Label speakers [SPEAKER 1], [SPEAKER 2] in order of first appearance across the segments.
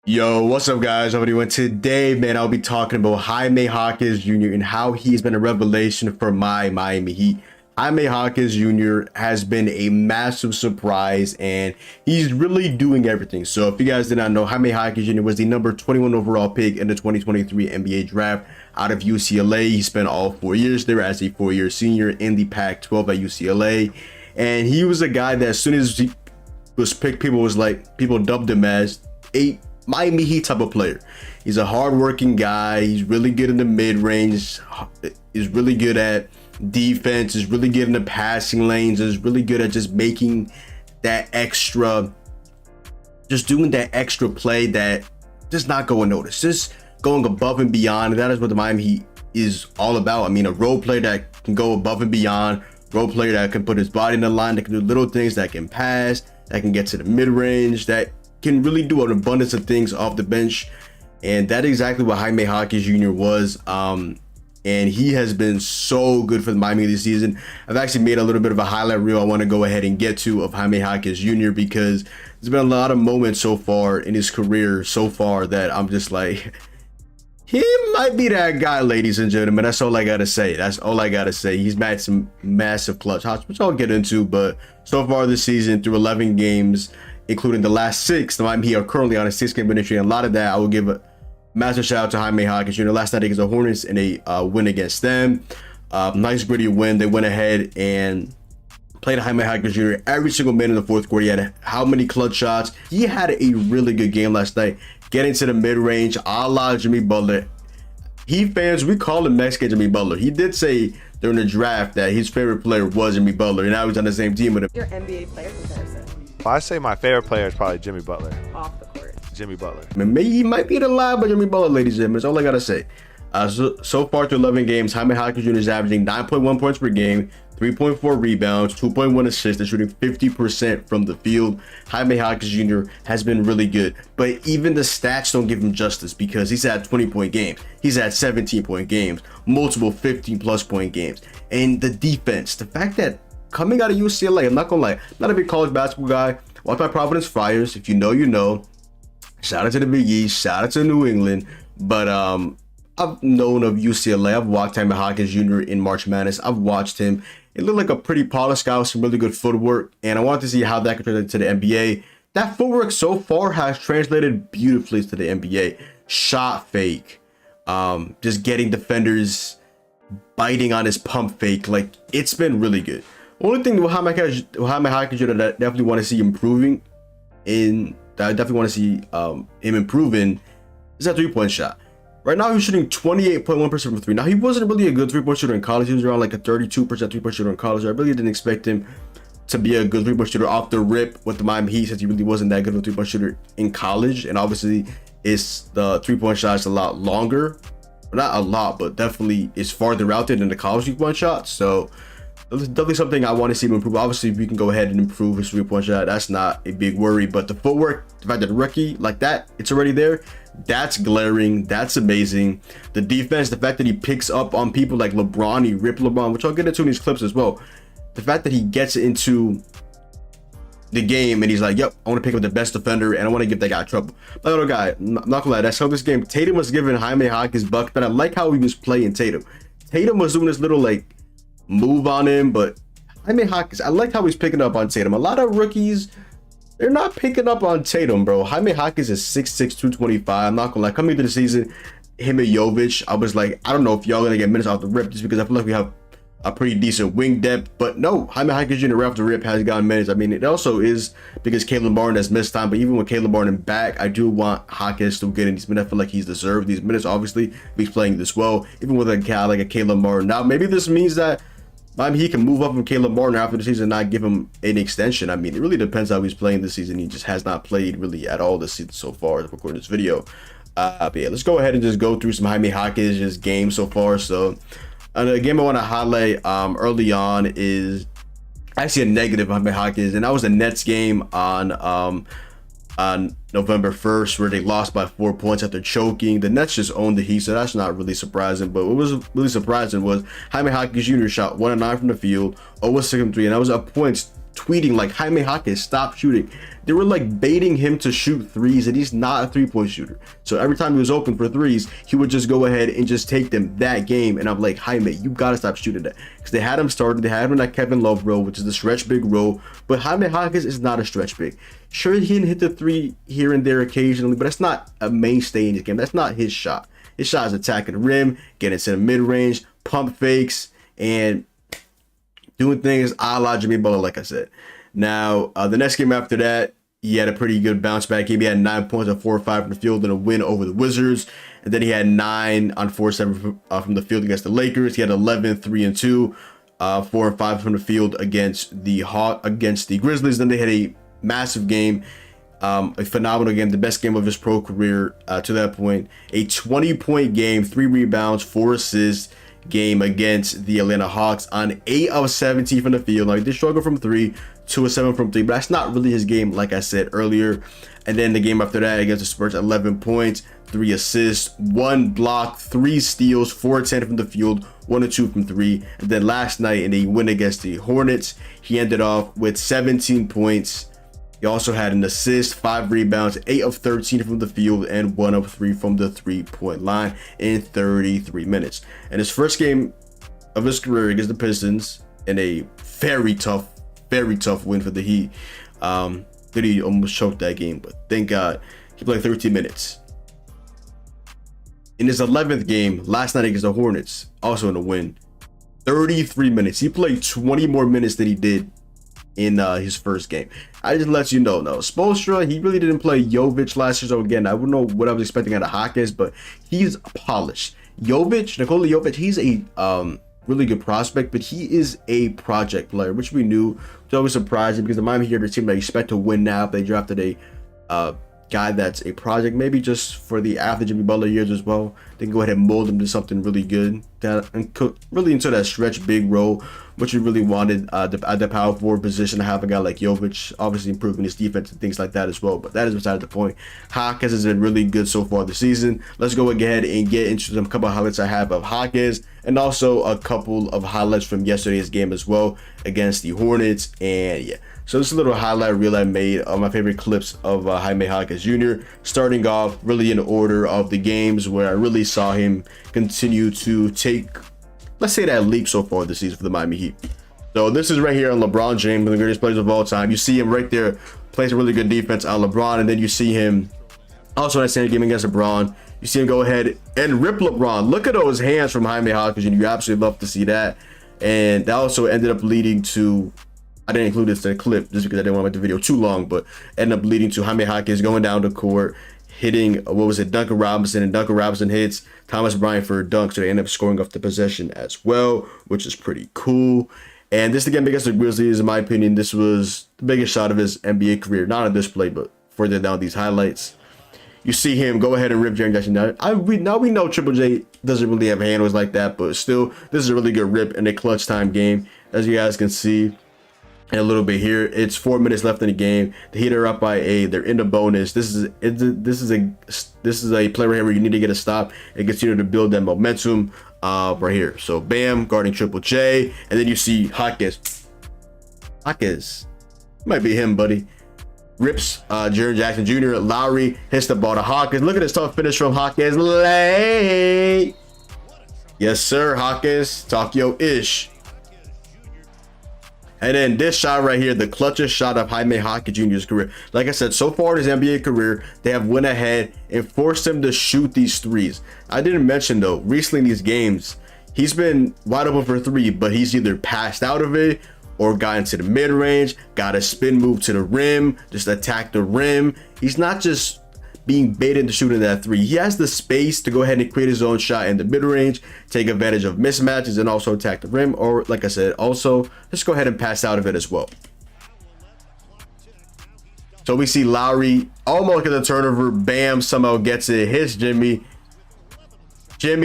[SPEAKER 1] Yo, what's up, guys? How are you doing today, man? I'll be talking about Jaime Jaquez Jr. and how he's been a revelation for my Miami Heat. Jaime Jaquez Jr. has been a massive surprise, and he's really doing everything. So if you guys did not know, Jaime Jaquez Jr. was the number 21 overall pick in the 2023 NBA draft out of UCLA. He spent all 4 years there as a four-year senior in the Pac-12 at UCLA. And he was a guy that as soon as he was picked, people dubbed him as a Miami Heat type of player. He's a hardworking guy. He's really good in the mid-range. He's really good at defense. He's really good in the passing lanes. He's really good at just making that extra, just doing that extra play that does not go unnoticed. Just going above and beyond. And that is what the Miami Heat is all about. I mean, a role player that can go above and beyond. Role player that can put his body in the line, that can do little things, that can pass, that can get to the mid-range, that can really do an abundance of things off the bench. And that's exactly what Jaime Jaquez Jr. was. And he has been so good for the Miami this season. I've actually made a little bit of a highlight reel I want to go ahead and get to of Jaime Jaquez Jr. because there's been a lot of moments so far in his career so far that I'm just like, he might be that guy, ladies and gentlemen. That's all I gotta say. That's all I gotta say. He's made some massive clutch shots, which I'll get into. But so far this season, through 11 games, including the last 6, the Miami Heat are currently on a 6-game winning streak. And a lot of that, I will give a massive shout out to Jaime Jaquez Jr. Last night against the Hornets in a win against them. Nice gritty win. They went ahead and played Jaime Jaquez Jr. every single minute in the fourth quarter. He had how many clutch shots? He had a really good game last night. Getting to the mid-range, a la Jimmy Butler. Heat fans, we call him Mexican Jimmy Butler. He did say during the draft that his favorite player was Jimmy Butler, and now he's on the same team with him.
[SPEAKER 2] Your NBA player comparison.
[SPEAKER 3] Well, I say my favorite player is probably Jimmy Butler.
[SPEAKER 2] Off the court.
[SPEAKER 3] Jimmy Butler.
[SPEAKER 1] I mean, maybe he might be the lie, but Jimmy Butler, ladies and gentlemen, that's all I gotta say. So far through 11 games, Jaime Jaquez Jr. is averaging 9.1 points per game, 3.4 rebounds, 2.1 assists, and shooting 50% from the field. Jaime Jaquez Jr. has been really good, but even the stats don't give him justice because he's had 20-point games, he's had 17-point games, multiple 15-plus point games, and the defense, the fact that coming out of UCLA, I'm not gonna lie, I'm not a big college basketball guy. Watch my Providence Friars. If you know, you know. Shout out to the Big East. Shout out to New England. But I've known of UCLA. I've watched Jaime Jaquez Jr. in March Madness. I've watched him. It looked like a pretty polished guy with some really good footwork. And I wanted to see how that could translate to the NBA. That footwork so far has translated beautifully to the NBA. Shot fake. Just getting defenders biting on his pump fake. Like, it's been really good. Only thing with Jaime Jaquez Jr. that I definitely want to see improving that I definitely want to see him improving is that three-point shot. Right now, he's shooting 28.1% from three. Now, he wasn't really a good three-point shooter in college. He was around like a 32% three-point shooter in college. I really didn't expect him to be a good three-point shooter off the rip with the Miami Heat, since he really wasn't that good of a three-point shooter in college. And obviously, the three-point shot is a lot longer. Not a lot, but definitely is farther out there than the college three-point shot. So it's definitely something I want to see him improve. Obviously, if we can go ahead and improve his three-point shot, that's not a big worry. But the footwork, the fact that the rookie like that, it's already there. That's glaring. That's amazing. The defense, the fact that he picks up on people like LeBron, he ripped LeBron, which I'll get into in these clips as well. The fact that he gets into the game and he's like, yep, I want to pick up the best defender and I want to give that guy trouble. My little guy, I'm not gonna lie, that's how this game. Tatum was giving Jaime Jaquez buck, but I like how he was playing Tatum. Tatum was doing this little like move on him, but Jaime Jaquez, I like how he's picking up on Tatum. A lot of rookies, they're not picking up on Tatum, bro. Jaime Jaquez is 6'6", 225. I'm not gonna lie, coming into the season, him and Jovic, I was like, I don't know if y'all gonna get minutes off the rip, just because I feel like we have a pretty decent wing depth. But no, Jaime Jaquez Jr. right off the rip has gotten minutes. I mean, it also is because Caleb Martin has missed time, but even with Caleb Martin back, I do want Jaquez to get in these minutes. I feel like he's deserved these minutes, obviously, if he's playing this well, even with a guy like a Caleb Martin. Now, maybe this means that he can move up from Caleb Martin after the season and not give him an extension. I mean, it really depends how he's playing this season. He just has not played really at all this season so far as recording this video. But yeah, let's go ahead and just go through some Jaime Jaquez's game so far. So the game I want to highlight early on is actually a negative Jaime Jaquez, and that was the Nets game on November 1st, where they lost by 4 points after choking. The Nets just owned the Heat, so that's not really surprising. But what was really surprising was Jaime Jaquez Jr. shot 1 of 9 from the field, 0 of 6 from 3, and that was up points tweeting like, Jaime Jaquez, stop shooting. They were like baiting him to shoot threes, and he's not a three-point shooter. So every time he was open for threes, he would just go ahead and just take them that game. And I'm like, Jaime, you gotta stop shooting that. Because they had him started, they had him in that Kevin Love role, which is the stretch big role. But Jaime Jaquez is not a stretch big. Sure, he can hit the three here and there occasionally, but that's not a mainstay in his game. That's not his shot. His shot is attacking the rim, getting to the mid-range, pump fakes, and doing things a la Jimmy Butler, like I said. Now, the next game after that, he had a pretty good bounce back game. He had 9 points on 4 or 5 from the field in a win over the Wizards. And then he had 9 on 4 or 7 from the field against the Lakers. He had 11, 3 and 2, 4 and 5 from the field against the Grizzlies. Then they had a massive game, a phenomenal game, the best game of his pro career to that point. A 20-point game, 3 rebounds, 4 assists game against the Atlanta Hawks on 8 of 17 from the field. Now, he did struggle from 3, 2 of 7 from 3, but that's not really his game, like I said earlier. And then the game after that against the Spurs, 11 points, 3 assists, 1 block, 3 steals, 4 10 from the field, 1 or 2 from 3. And then last night in a win against the Hornets, he ended off with 17 points. He also had an assist, 5 rebounds, 8 of 13 from the field, and 1 of 3 from the three-point line in 33 minutes. And his first game of his career against the Pistons in a very tough win for the Heat. He almost choked that game, but thank God he played 13 minutes. In his 11th game last night against the Hornets, also in a win, 33 minutes. He played 20 more minutes than he did in his first game. I just let you know. No, Spoelstra, he really didn't play Jovic last year. So again, I wouldn't know what I was expecting out of Jaquez, but he's polished. Nikola Jovic, he's a really good prospect, but he is a project player, which we knew. It's always surprising because the Miami Heat are a team that expect to win now. They drafted a guy that's a project, maybe just for the after Jimmy Butler years as well. They can go ahead and mold him to something really good, and cook really into that stretch big role, which we really wanted at the power forward position to have a guy like Jovic, obviously improving his defense and things like that as well. But that is beside the point. Jaquez has been really good so far this season. Let's go ahead and get into some couple of highlights I have of Jaquez, and also a couple of highlights from yesterday's game as well against the Hornets. And yeah, so this is a little highlight reel I made of my favorite clips of Jaime Jaquez Jr. Starting off really in order of the games where I really saw him continue to take, let's say, that leap so far this season for the Miami Heat. So this is right here on LeBron James, one of the greatest players of all time. You see him right there, plays a really good defense on LeBron, and then you see him also in that same game against LeBron. You see him go ahead and rip LeBron. Look at those hands from Jaime Jaquez Jr. You absolutely love to see that. And that also ended up leading to, I didn't include this in the clip just because I didn't want to make the video too long, but ended up leading to Jaime Jaquez going down the court, hitting, Duncan Robinson, and Duncan Robinson hits Thomas Bryant for a dunk, so they end up scoring off the possession as well, which is pretty cool. And this again against the Grizzlies, in my opinion, this was the biggest shot of his NBA career, not on this play, but further down these highlights. You see him go ahead and rip Jaren Jackson down. Now we know Triple J doesn't really have handles like that, but still, this is a really good rip in a clutch time game, as you guys can see. And a little bit here, it's 4 minutes left in the game. The Heat are up by 8. They're in the bonus. This is a play right here where you need to get a stop and continue to build that momentum right here. So bam, guarding Triple J, and then you see Jaquez might be him, buddy. Rips Jaren Jackson Jr. Lowry hits the ball to Jaquez. Look at this tough finish from Jaquez. Late. Yes, sir, Jaquez. Tokyo-ish. And then this shot right here, the clutchest shot of Jaime Jaquez Jr.'s career. Like I said, so far in his NBA career, they have went ahead and forced him to shoot these threes. I didn't mention though, recently in these games, he's been wide open for 3, but he's either passed out of it or got into the mid-range, got a spin move to the rim, just attack the rim. He's not just being baited into shooting that 3. He has the space to go ahead and create his own shot in the mid-range, take advantage of mismatches, and also attack the rim, or like I said, also just go ahead and pass out of it as well. So we see Lowry almost get the turnover. Bam, somehow gets it, hits Jimmy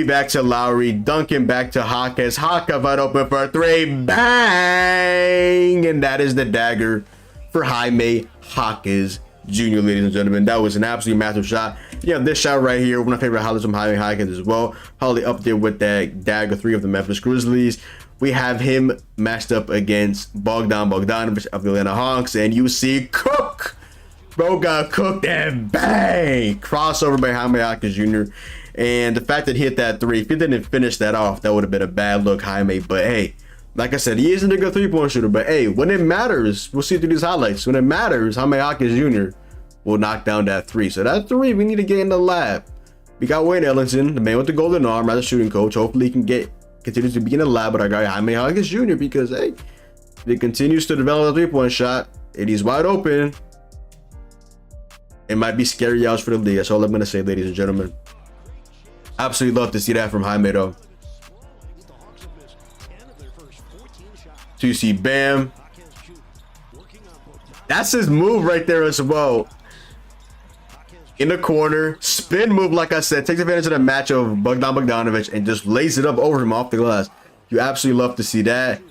[SPEAKER 1] back to Lowry, Duncan back to Jaquez. Jaquez wide open for a 3, bang, and that is the dagger for Jaime Jaquez Jr., ladies and gentlemen. That was an absolutely massive shot. Yeah, this shot right here, one of my favorite highlights from Jaime Jaquez as well. Probably up there with that dagger 3 of the Memphis Grizzlies. we have him matched up against Bogdanovich of the Atlanta Hawks, and you see Cook. Bro got cooked and bang! Crossover by Jaime Jaquez Jr. And the fact that he hit that three, if he didn't finish that off, that would have been a bad look, Jaime. But hey, like I said, he isn't a good three-point shooter. But hey, when it matters, we'll see through these highlights. When it matters, Jaime Jaquez Jr. will knock down that three. So that three, we need to get in the lab. We got Wayne Ellington, the man with the golden arm, as a shooting coach. Hopefully he can continue to be in the lab with our guy Jaime Jaquez Jr. because hey, if he continues to develop a three-point shot and he's wide open, it might be scary hours for the league. That's all I'm gonna say, ladies and gentlemen. Absolutely love to see that from Jaime though. So you see Bam. That's his move right there as well. In the corner, spin move, like I said, takes advantage of the match of Bogdanovich and just lays it up over him off the glass. You absolutely love to see that.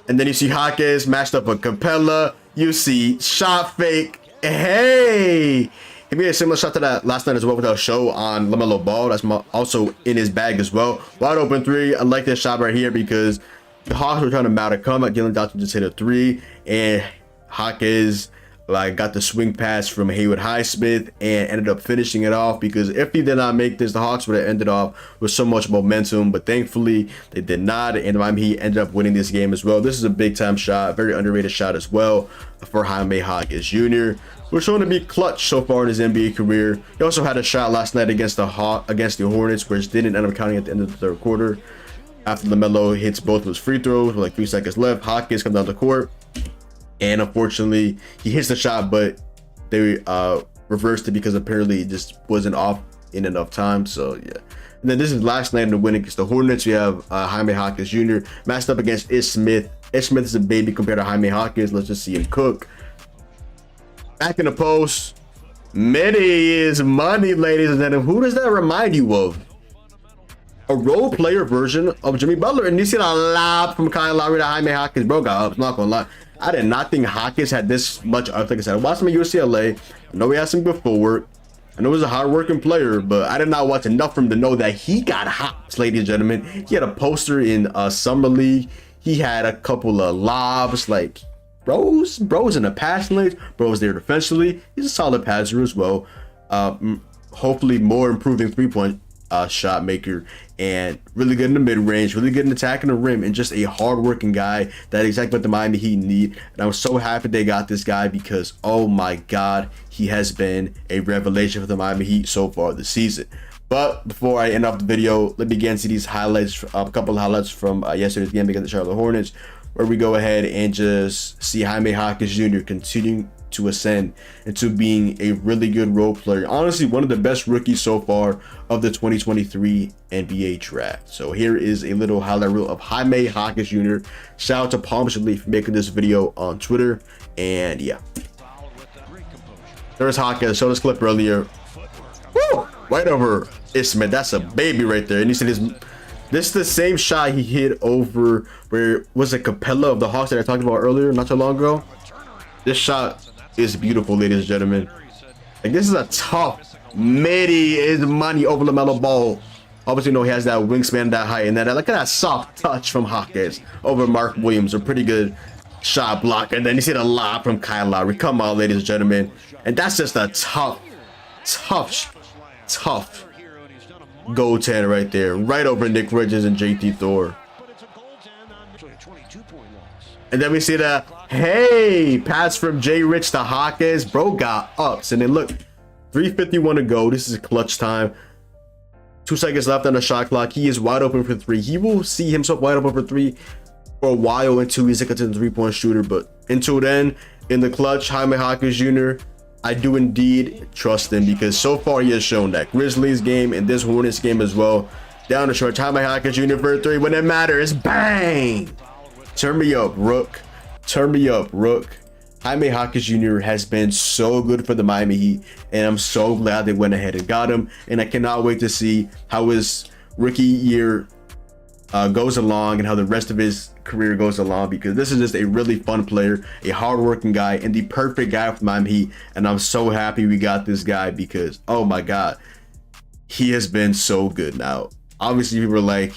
[SPEAKER 1] And then you see Jaquez matched up with Capella. You see shot fake. Hey, he made a similar shot to that last night as well with a show on LaMelo Ball. That's also in his bag as well. Wide open three. I like this shot right here because the Hawks were trying to mount a comeback. Jalen Johnson just hit a three, and Jaquez got the swing pass from Haywood Highsmith and ended up finishing it off, because if he did not make this, the Hawks would have ended off with so much momentum, but thankfully they did not, and Miami Heat ended up winning this game as well. This is a big time shot, very underrated shot as well for Jaime Jaquez Jr. We're showing to be clutch so far in his NBA career. He also had a shot last night against the Hornets, which didn't end up counting at the end of the third quarter. After LaMelo hits both of his free throws with like 3 seconds left, Jaquez comes down the court, and unfortunately he hits the shot, but they reversed it because apparently it just wasn't off in enough time. So yeah. And then this is last night in the win against the Hornets. We have Jaime Jaquez Jr. matched up against Ish Smith. Ish Smith is a baby compared to Jaime Jaquez. Let's just see him cook. Back in the post. Many is money, ladies and gentlemen. Who does that remind you of? A role player version of Jimmy Butler. And you see a lob from Kyle Lowry to Jaime Jaquez. Bro got up. I'm not gonna lie. I did not think Jaquez had this much up. Like I said, I watched him at UCLA. I know he had some good footwork. I know he was a hard-working player, but I did not watch enough for him to know that he got hops, ladies and gentlemen. He had a poster in Summer League. He had a couple of lobs. Like, bro's in the passing lanes. Bro's there defensively. He's a solid passer as well. Hopefully more improving three-point shot maker, and really good in the mid-range, really good in attacking the rim, and just a hard-working guy. That is exactly what the Miami Heat need. And I'm so happy they got this guy, because oh my god, he has been a revelation for the Miami Heat so far this season. But before I end off the video, let me get into these highlights, a couple of highlights from yesterday's game against the Charlotte Hornets, where we go ahead and just see Jaime Jaquez Jr. continuing to ascend into being a really good role player. Honestly, one of the best rookies so far of the 2023 NBA draft. So here is a little highlight reel of Jaime Jaquez Jr. Shout out to Palm Shalif for making this video on Twitter. And yeah, there's Jaquez. Showed this clip earlier. Woo! Right over Ismail. That's a baby right there. And you see this is the same shot he hit over where was it Capella of the Hawks that I talked about earlier, not too long ago. This shot is beautiful, ladies and gentlemen. Like, this is a tough midi is money over LaMelo Ball. Obviously, he has that wingspan, that height, and then look at that soft touch from Jaquez over Mark Williams. A pretty good shot block, and then you see the lob from Kyle Lowry. Come on, ladies and gentlemen. And that's just a tough goaltender right there, right over Nick Richards and JT Thor. And then we see the hey pass from Jay Rich to Jaquez. Bro got ups, and then look, 3:51 to go. This is clutch time. 2 seconds left on the shot clock. He is wide open for three. He will see himself wide open for three for a while until he's a consistent three-point shooter. But until then, in the clutch, Jaime Jaquez Jr., I do indeed trust him, because so far he has shown that Grizzlies game and this Hornets game as well. Down the short, Jaime Jaquez Jr. for a three. When it matters, bang! Turn me up, Rook. Turn me up, Rook. Jaime Jaquez Jr. has been so good for the Miami Heat, and I'm so glad they went ahead and got him. And I cannot wait to see how his rookie year goes along and how the rest of his career goes along, because this is just a really fun player, a hardworking guy, and the perfect guy for Miami Heat. And I'm so happy we got this guy, because oh my god, he has been so good. Now, obviously, people are like,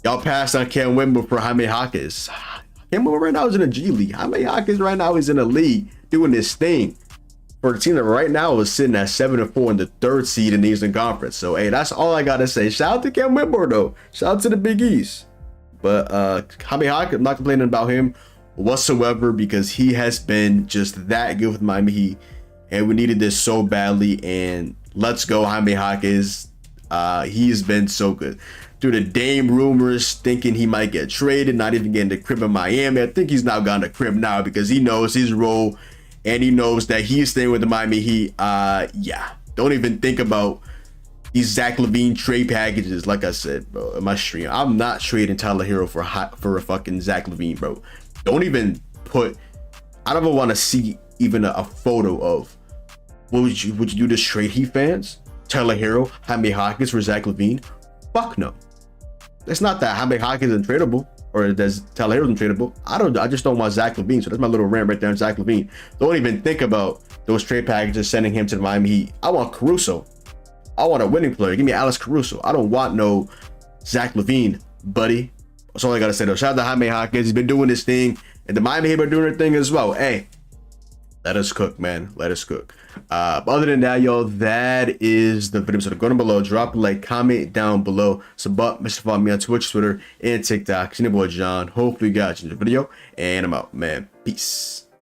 [SPEAKER 1] Y'all passed on Cam Wimber for Jaime Jaquez. Cam Wimber right now is in a G League. Jaime Jaquez right now is in a league doing this thing for a team that right now is sitting at 7-4 in the 3rd seed in the Eastern Conference. So, hey, that's all I got to say. Shout out to Cam Wimber, though. Shout out to the Big East. But Jaime Jaquez, I'm not complaining about him whatsoever because he has been just that good with Miami Heat. And we needed this so badly. And let's go, Jaime Jaquez. He's been so good. Through the Dame rumors, thinking he might get traded, not even getting the crib in Miami. I think he's now gotten the crib now because he knows his role and he knows that he's staying with the Miami Heat. Yeah, don't even think about these Zach LaVine trade packages. Like I said, bro, in my stream, I'm not trading Tyler Hero for a fucking Zach LaVine, bro. Don't even put. I don't even want to see even a photo of. What would you do this trade, Heat fans? Tyler Hero, Jaime Jaquez for Zach LaVine? Fuck no. It's not that Jaime Jaquez is untradeable or that Tyler Hero is untradeable. I just don't want Zach LaVine. So that's my little rant right there on Zach LaVine. Don't even think about those trade packages sending him to the Miami Heat. I want Caruso. I want a winning player. Give me Alex Caruso. I don't want no Zach LaVine, buddy. That's all I gotta say though. Shout out to Jaime Jaquez. He's been doing this thing, and the Miami Heat are doing their thing as well. Hey, let us cook, man. Let us cook. But other than that, y'all, that is the video. So go down below, drop a like, comment down below. Follow me on Twitch, Twitter, and TikTok. It's your boy John. Hopefully you guys enjoyed the video, and I'm out, man. Peace.